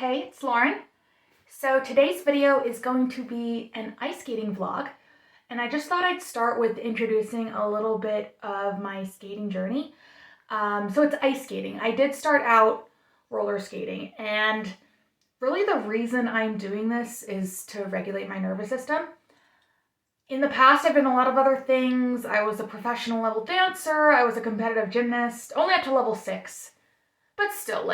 Hey, it's Lauren. So today's video is going to be an ice skating vlog, and I just thought I'd start with introducing a little bit of my skating journey. So it's ice skating. I did start out roller skating, and really the reason I'm doing this is to regulate my nervous system. In the past, I've been a lot of other things. I was a professional level dancer, I was a competitive gymnast, only up to level 6. But still,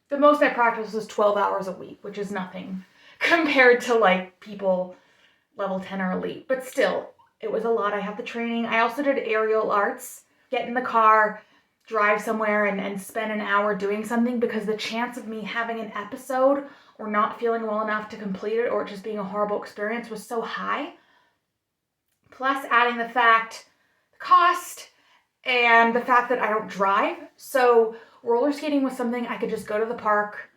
the most I practiced was 12 hours a week, which is nothing compared to people level 10 or elite. But still, it was a lot. I have the training. I also did aerial arts, get in the car, drive somewhere and spend an hour doing something, because the chance of me having an episode or not feeling well enough to complete it or just being a horrible experience was so high. Plus adding the cost, and the fact that I don't drive. So roller skating was something I could just go to the park,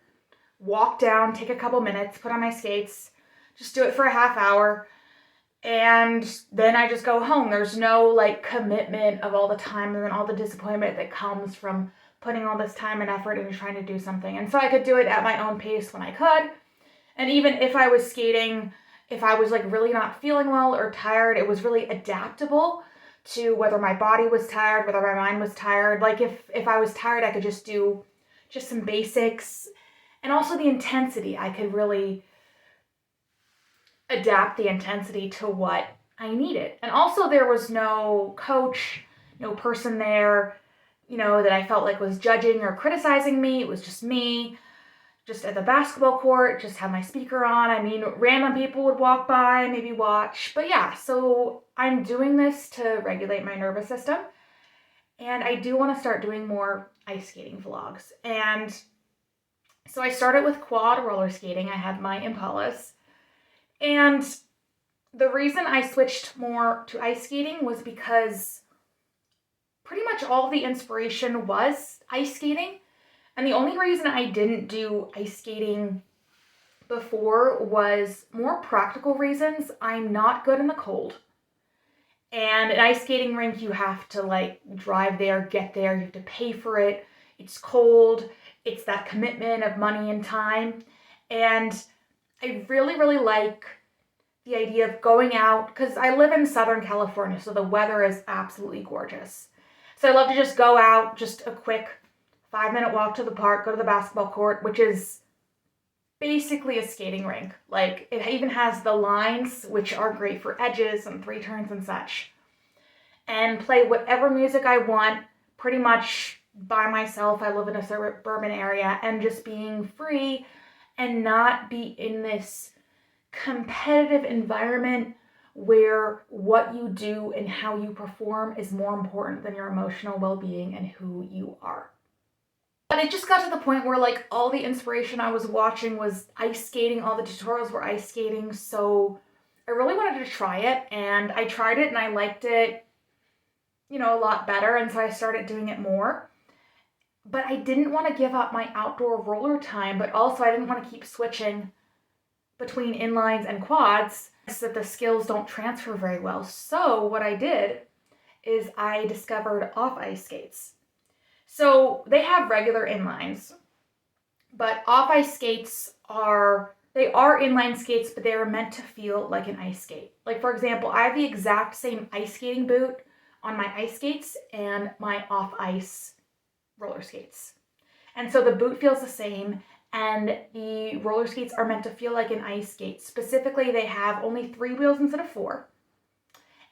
walk down, take a couple minutes, put on my skates, just do it for a half hour, and then I just go home. There's no commitment of all the time and then all the disappointment that comes from putting all this time and effort into trying to do something. And so I could do it at my own pace when I could. And even if I was skating, if I was really not feeling well or tired, it was really adaptable to whether my body was tired, whether my mind was tired. If I was tired, I could just do some basics. And also the intensity, I could really adapt the intensity to what I needed. And also there was no coach, no person there, that I felt like was judging or criticizing me. It was just me, just at the basketball court, just had my speaker on. Random people would walk by, maybe watch. But yeah, so I'm doing this to regulate my nervous system. And I do want to start doing more ice skating vlogs. And so I started with quad roller skating. I had my Impalas. And the reason I switched more to ice skating was because pretty much all the inspiration was ice skating. And the only reason I didn't do ice skating before was more practical reasons. I'm not good in the cold. And an ice skating rink, you have to drive there, get there, you have to pay for it. It's cold. It's that commitment of money and time. And I really, really like the idea of going out, because I live in Southern California, so the weather is absolutely gorgeous. So I love to just go out, just a quick 5-minute walk to the park, go to the basketball court, which is basically a skating rink. It even has the lines, which are great for edges and 3 turns and such. And play whatever music I want, pretty much by myself. I live in a suburban area, and just being free and not be in this competitive environment where what you do and how you perform is more important than your emotional well-being and who you are. But it just got to the point where all the inspiration I was watching was ice skating, all the tutorials were ice skating, so I really wanted to try it, and I tried it and I liked it, a lot better, and so I started doing it more. But I didn't want to give up my outdoor roller time, but also I didn't want to keep switching between inlines and quads so that the skills don't transfer very well. So what I did is I discovered off-ice skates. So they have regular inlines, but off-ice skates are inline skates, but they are meant to feel like an ice skate. For example, I have the exact same ice skating boot on my ice skates and my off-ice roller skates. And so the boot feels the same, and the roller skates are meant to feel like an ice skate. Specifically, they have only 3 wheels instead of 4.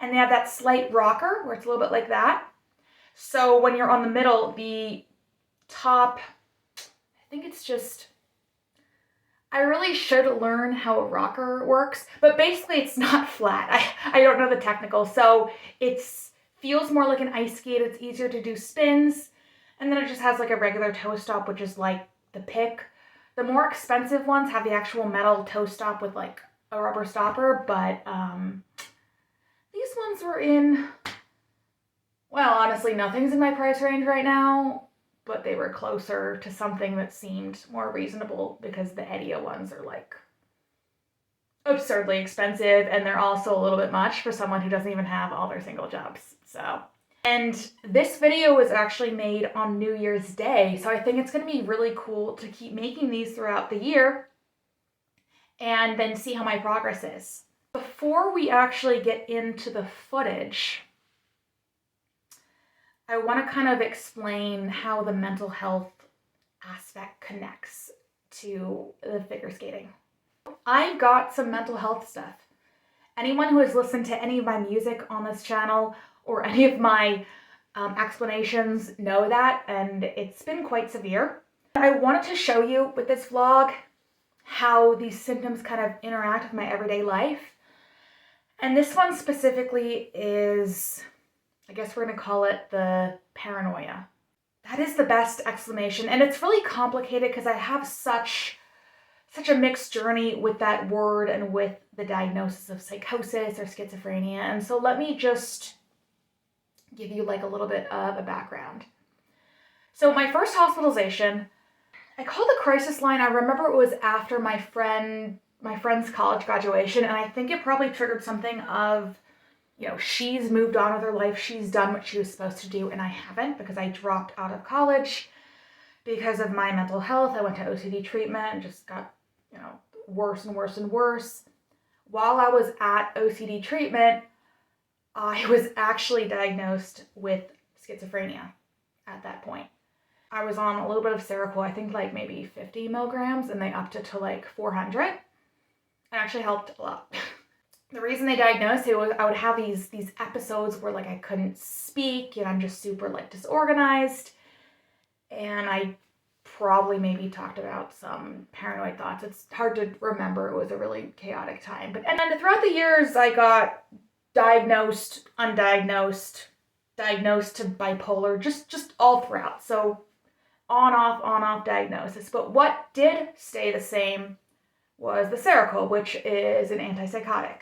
And they have that slight rocker where it's a little bit like that. So when you're on the middle, the top, I really should learn how a rocker works, but basically it's not flat. I don't know the technical. So it feels more like an ice skate. It's easier to do spins. And then it just has a regular toe stop, which is the pick. The more expensive ones have the actual metal toe stop with a rubber stopper, but these ones were honestly, nothing's in my price range right now, but they were closer to something that seemed more reasonable, because the Edia ones are absurdly expensive, and they're also a little bit much for someone who doesn't even have all their single jobs. So And this video was actually made on New Year's Day, so I think it's going to be really cool to keep making these throughout the year and then see how my progress is. Before we actually get into the footage, I want to kind of explain how the mental health aspect connects to the figure skating. I've got some mental health stuff. Anyone who has listened to any of my music on this channel or any of my explanations know that, and it's been quite severe. I wanted to show you with this vlog how these symptoms kind of interact with my everyday life. And this one specifically is, I guess we're gonna call it the paranoia. That is the best explanation, and it's really complicated because I have such a mixed journey with that word and with the diagnosis of psychosis or schizophrenia. And so let me just give you like a little bit of a background. So my first hospitalization, I called the crisis line. I remember it was after my friend's college graduation, and I think it probably triggered something of, you know, she's moved on with her life, she's done what she was supposed to do, and I haven't, because I dropped out of college because of my mental health. I went to OCD treatment and just got, you know, worse and worse and worse. While I was at OCD treatment, I was actually diagnosed with schizophrenia at that point. I was on a little bit of Seroquel, I think like maybe 50 milligrams, and they upped it to like 400. It actually helped a lot. The reason they diagnosed it was I would have these episodes where like I couldn't speak and I'm just super like disorganized. And I probably maybe talked about some paranoid thoughts. It's hard to remember. It was a really chaotic time. And then throughout the years, I got diagnosed, undiagnosed, diagnosed to bipolar, just all throughout. So on off diagnosis. But what did stay the same was the Seroquel, which is an antipsychotic.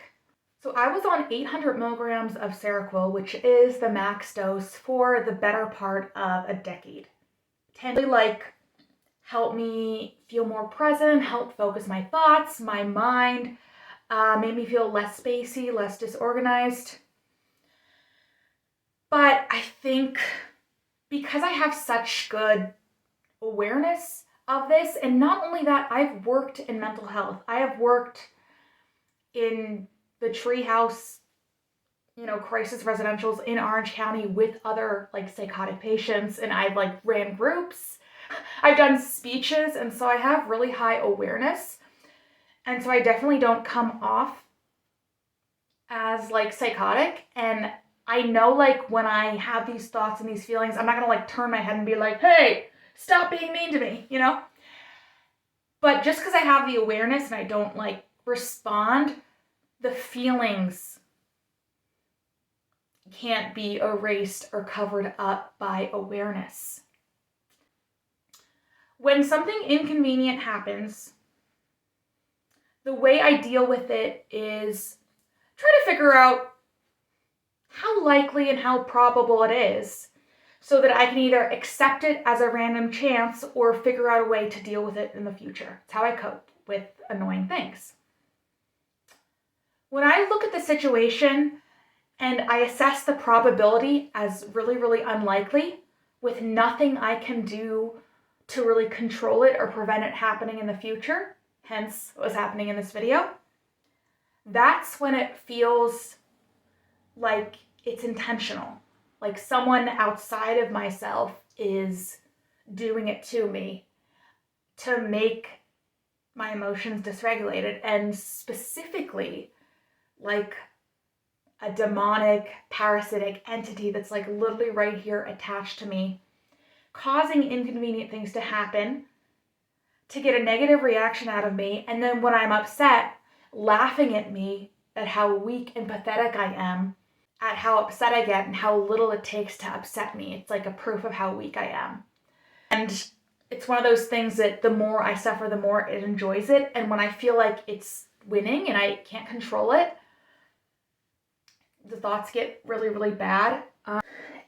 So I was on 800 milligrams of Seroquel, which is the max dose for the better part of a decade. Tended like help me feel more present, help focus my thoughts, my mind, made me feel less spacey, less disorganized. But I think because I have such good awareness of this, and not only that, I've worked in mental health. I have worked in the treehouse, you know, crisis residentials in Orange County with other like psychotic patients, and I've like ran groups. I've done speeches, and so I have really high awareness. And so I definitely don't come off as like psychotic. And I know like when I have these thoughts and these feelings, I'm not gonna like turn my head and be like, hey, stop being mean to me, you know? But just because I have the awareness and I don't like respond, the feelings can't be erased or covered up by awareness. When something inconvenient happens, the way I deal with it is try to figure out how likely and how probable it is so that I can either accept it as a random chance or figure out a way to deal with it in the future. It's how I cope with annoying things. When I look at the situation and I assess the probability as really, really unlikely with nothing I can do to really control it or prevent it happening in the future, hence what was happening in this video, that's when it feels like it's intentional. Like someone outside of myself is doing it to me to make my emotions dysregulated, and specifically like a demonic, parasitic entity that's like literally right here attached to me, causing inconvenient things to happen to get a negative reaction out of me, and then when I'm upset, laughing at me at how weak and pathetic I am, at how upset I get and how little it takes to upset me. It's like a proof of how weak I am. And it's one of those things that the more I suffer, the more it enjoys it. And when I feel like it's winning and I can't control it, the thoughts get really, really bad.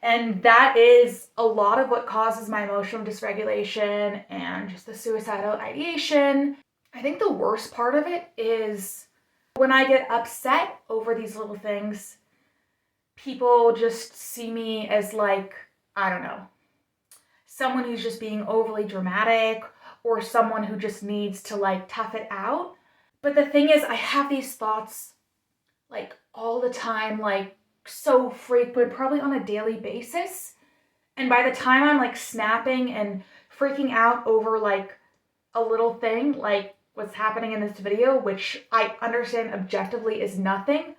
And that is a lot of what causes my emotional dysregulation and just the suicidal ideation. I think the worst part of it is when I get upset over these little things, people just see me as like, I don't know, someone who's just being overly dramatic or someone who just needs to like tough it out. But the thing is, I have these thoughts like all the time, like so frequent, probably on a daily basis. And by the time I'm like snapping and freaking out over like a little thing, like what's happening in this video, which I understand objectively is nothing,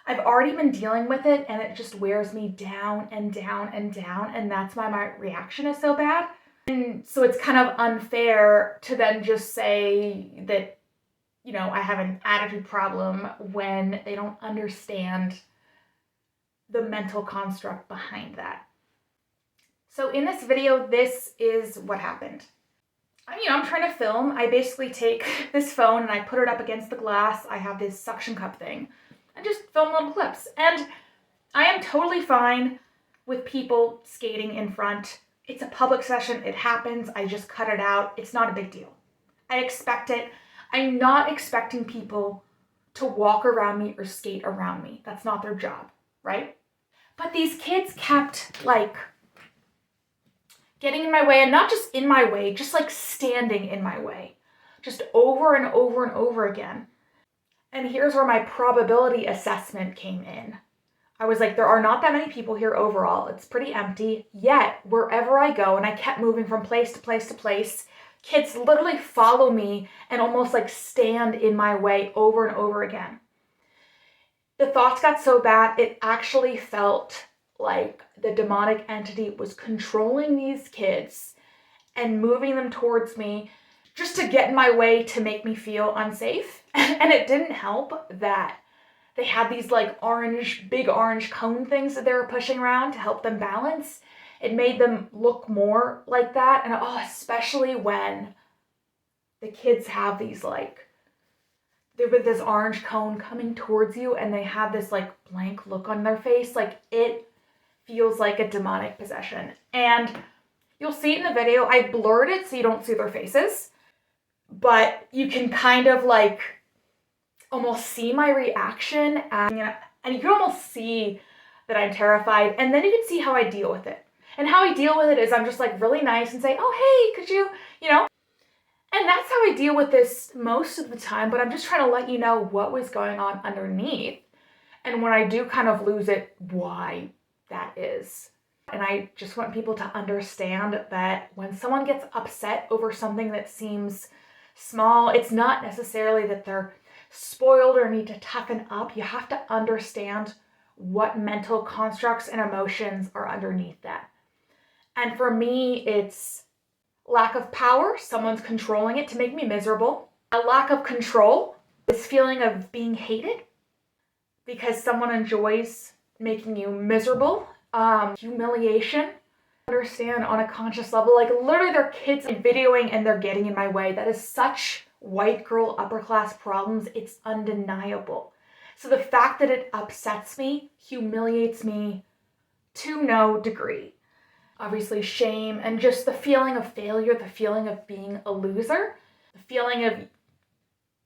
I've already been dealing with it and it just wears me down and down and down. And that's why my reaction is so bad. And so it's kind of unfair to then just say that, you know, I have an attitude problem when they don't understand the mental construct behind that. So in this video, this is what happened. I'm trying to film. I basically take this phone and I put it up against the glass. I have this suction cup thing and just film little clips. And I am totally fine with people skating in front. It's a public session. It happens. I just cut it out. It's not a big deal. I expect it. I'm not expecting people to walk around me or skate around me. That's not their job, right? But these kids kept like getting in my way, and not just in my way, just like standing in my way, just over and over and over again. And here's where my probability assessment came in. I was like, there are not that many people here overall. It's pretty empty. Yet, wherever I go, and I kept moving from place to place to place, kids literally follow me and almost like stand in my way over and over again. The thoughts got so bad, it actually felt like the demonic entity was controlling these kids and moving them towards me just to get in my way to make me feel unsafe. And it didn't help that they had these like big orange cone things that they were pushing around to help them balance. It made them look more like that. And especially when the kids have these they're with this orange cone coming towards you and they have this like blank look on their face. Like it feels like a demonic possession. And you'll see it in the video. I blurred it so you don't see their faces, but you can kind of like almost see my reaction, and you can almost see that I'm terrified, and then you can see how I deal with it. And how I deal with it is I'm just like really nice and say, oh, hey, could you know? And that's how I deal with this most of the time, but I'm just trying to let you know what was going on underneath. And when I do kind of lose it, why that is. And I just want people to understand that when someone gets upset over something that seems small, it's not necessarily that they're spoiled or need to toughen up. You have to understand what mental constructs and emotions are underneath that. And for me, it's lack of power. Someone's controlling it to make me miserable. A lack of control, this feeling of being hated because someone enjoys making you miserable. Humiliation. Understand on a conscious level, like literally they're kids videoing and they're getting in my way. That is such white girl upper class problems. It's undeniable. So the fact that it upsets me, humiliates me to no degree. Obviously shame and just the feeling of failure, the feeling of being a loser, the feeling of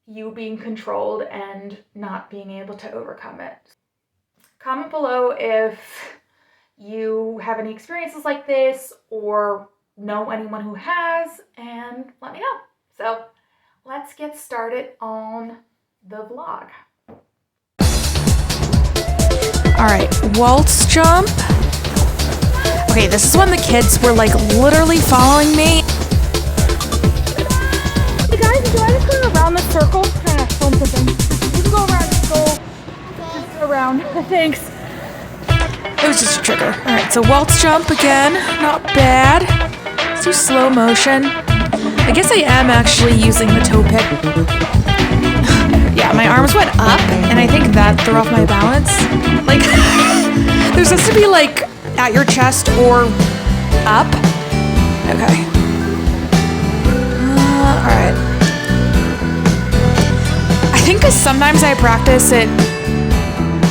you being controlled and not being able to overcome it. Comment below if you have any experiences like this or know anyone who has, and let me know. So let's get started on the vlog. All right, waltz jump. Okay, this is when the kids were like literally following me. Hey guys, do I just go around the circle? Trying to film something. You can go around the circle. Just go around. Thanks. It was just a trigger. All right, so waltz jump again. Not bad. Let's do slow motion. I guess I am actually using the toe pick. Yeah, my arms went up, and I think that threw off my balance. Like, there's supposed to be like at your chest or up. Okay. All right. I think because sometimes I practice it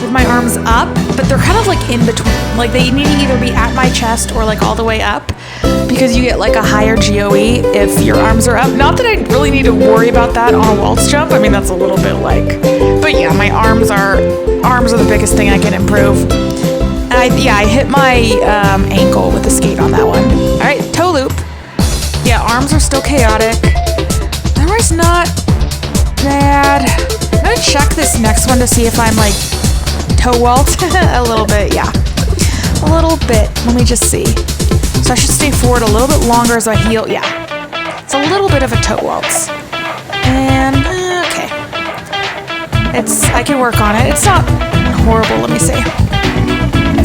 with my arms up, but they're kind of like in between. Like they need to either be at my chest or like all the way up, because you get like a higher GOE if your arms are up. Not that I really need to worry about that on a waltz jump. I mean, that's a little bit like, but yeah, my arms are the biggest thing I can improve. I hit my ankle with the skate on that one. All right, toe loop. Yeah, arms are still chaotic. Otherwise, not bad. I'm gonna check this next one to see if I'm like toe waltz a little bit. Yeah, a little bit. Let me just see. So I should stay forward a little bit longer as I heel. Yeah, it's a little bit of a toe waltz. And okay, I can work on it. It's not horrible. Let me see.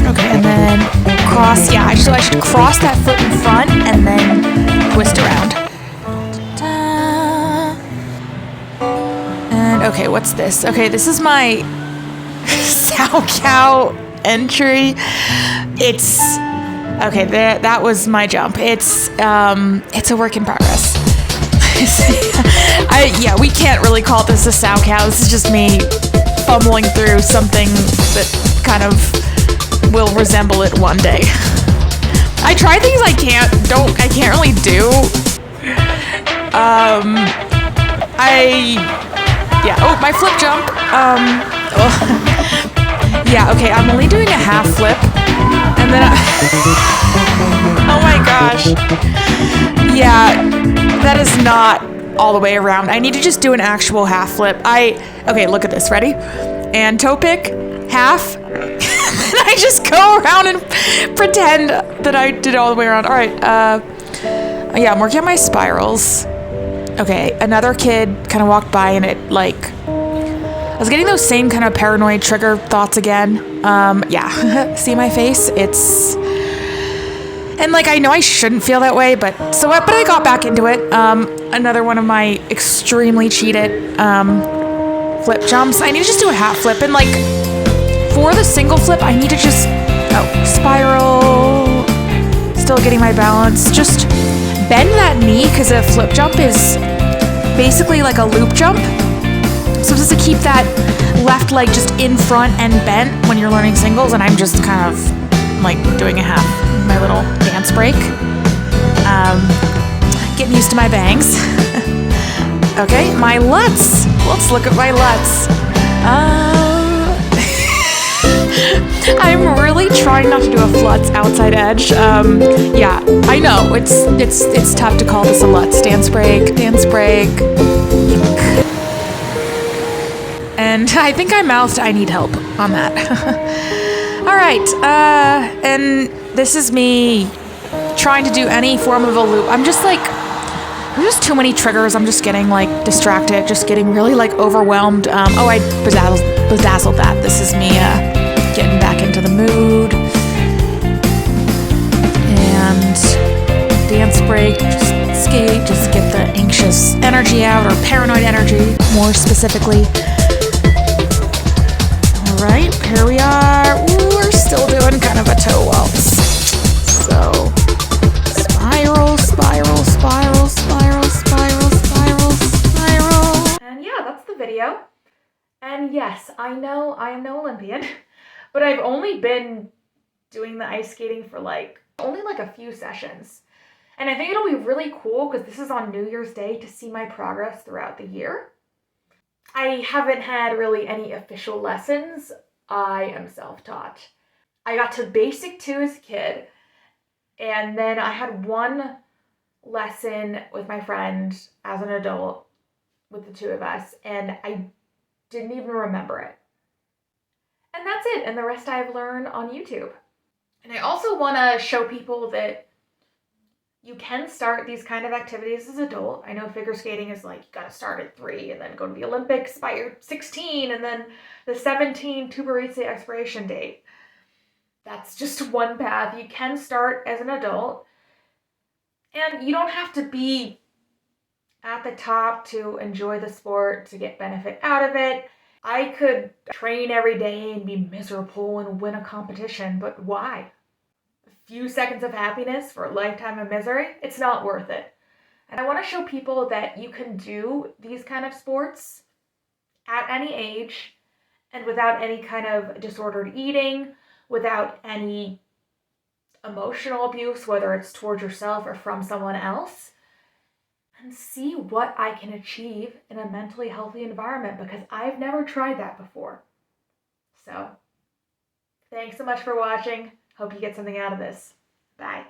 Okay, and then cross. Yeah, I should cross that foot in front and then twist around. And okay, what's this? Okay, this is my Sow Cow entry. It's okay. That was my jump. It's a work in progress. We can't really call this a Sow Cow. This is just me fumbling through something that kind of will resemble it one day. I try things I can't really do. Oh, my flip jump. Yeah, okay, I'm only doing a half flip. And then oh my gosh. Yeah, that is not all the way around. I need to just do an actual half flip. Okay, look at this. Ready? And toe pick, half. And I just go around and pretend that I did it all the way around. All right. Yeah, I'm working on my spirals. Okay, another kid kind of walked by and it like, I was getting those same kind of paranoid trigger thoughts again. Yeah, see my face? And like, I know I shouldn't feel that way, but I got back into it. Another one of my extremely cheated flip jumps. I need to just do a half flip, and like for the single flip, I need to just spiral. Still getting my balance. Just bend that knee because a flip jump is basically like a loop jump. So just to keep that left leg just in front and bent when you're learning singles, and I'm just kind of like doing a half, my little dance break. Getting used to my bangs. Okay, my lutz. Let's look at my lutz. I'm really trying not to do a flutz outside edge. Yeah, I know it's tough to call this a lutz. Dance break. And I think I mouthed I need help on that. All right, and this is me trying to do any form of a loop. There's just too many triggers. I'm just getting like distracted, just getting really like overwhelmed. I bedazzled that. This is me getting back into the mood. And dance break, just skate, just get the anxious energy out, or paranoid energy more specifically. All right, here we are. Ooh, we're still doing kind of a toe waltz. So spiral. And yeah, that's the video. And yes, I know I am no Olympian, but I've only been doing the ice skating for only a few sessions. And I think it'll be really cool because this is on New Year's Day to see my progress throughout the year. I haven't had really any official lessons. I am self-taught. I got to basic 2 as a kid, and then I had one lesson with my friend as an adult with the 2 of us, and I didn't even remember it. And that's it, and the rest I've learned on YouTube. And I also want to show people that you can start these kind of activities as an adult. I know figure skating is you gotta start at 3 and then go to the Olympics by your 16, and then the 17 Tuberitse expiration date. That's just one path. You can start as an adult, and you don't have to be at the top to enjoy the sport, to get benefit out of it. I could train every day and be miserable and win a competition, but why? A few seconds of happiness for a lifetime of misery? It's not worth it. And I want to show people that you can do these kind of sports at any age and without any kind of disordered eating, without any emotional abuse, whether it's towards yourself or from someone else, and see what I can achieve in a mentally healthy environment, because I've never tried that before. So, Thanks so much for watching. Hope you get something out of this. Bye.